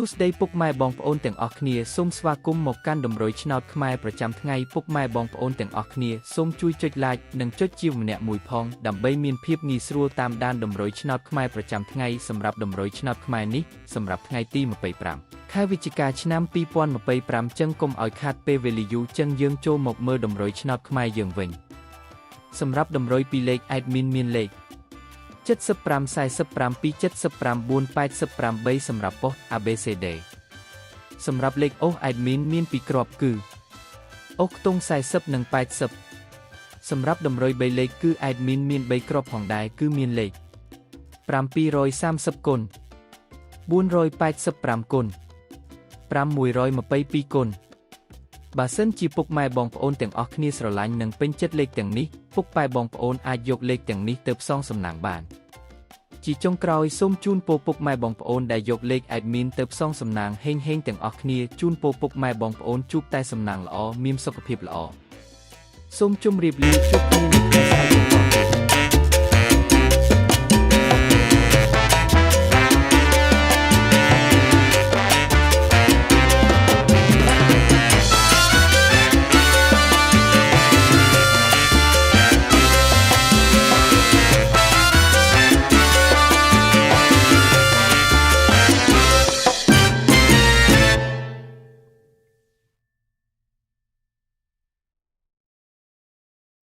សួស្តីពុកម៉ែបងប្អូនទាំងអស់គ្នាសូមស្វាគមន៍មកកាន់តម្រុយឆ្នោតខ្មែរប្រចាំថ្ងៃពុកម៉ែបងប្អូនទាំងអស់គ្នាសូមជួយចុច like និងចុចជាម្នាក់មួយផងដើម្បីមានភាពងាយស្រួលតាមដានតម្រុយឆ្នោតខ្មែរប្រចាំថ្ងៃសម្រាប់តម្រុយឆ្នោតខ្មែរនេះសម្រាប់ថ្ងៃទី25ខែវិច្ឆិកាឆ្នាំ2025ចឹងកុំឲ្យខាតពេលវេលាយូរចឹងយើងចូលមកមើលតម្រុយឆ្នោតខ្មែរយើងវិញសម្រាប់តម្រុយពីលេខ admin មានលេខ75 45 2 75 4 88សម្រាប់ប៉ុស ABCD សម្រាប់លេខអូស admin មានពីរគ្រាប់គឺអូសខ្ទង់40និង80សម្រាប់តម្រុយ3លេខគឺ admin មាន3គ្រាប់ផងដែរគឺមានលេខ730គុណ485គុណ522គុណបើសិនជាពុកម៉ែបងប្អូនទាំងអស់គ្នាស្រឡាញ់និងពេញចិត្តលេខទាំងនេះពុកប៉ែបងប្អូនអាចយកលេខទាំងនេះទៅផ្សងសំណាងបានជាចុងក្រោយសូមជូនពរពុកម៉ែបងប្អូនដែលយកលេខ admin ទៅផ្សងសំណាងហេងៗទាំងអស់គ្នាជូនពរពុកម៉ែបងប្អូនជួបតែសំណាងល្អមានសុខភាពល្អសូមជម្រាបលាជួបគ្នានៅថ្ងៃស្អែកបន្តទៀត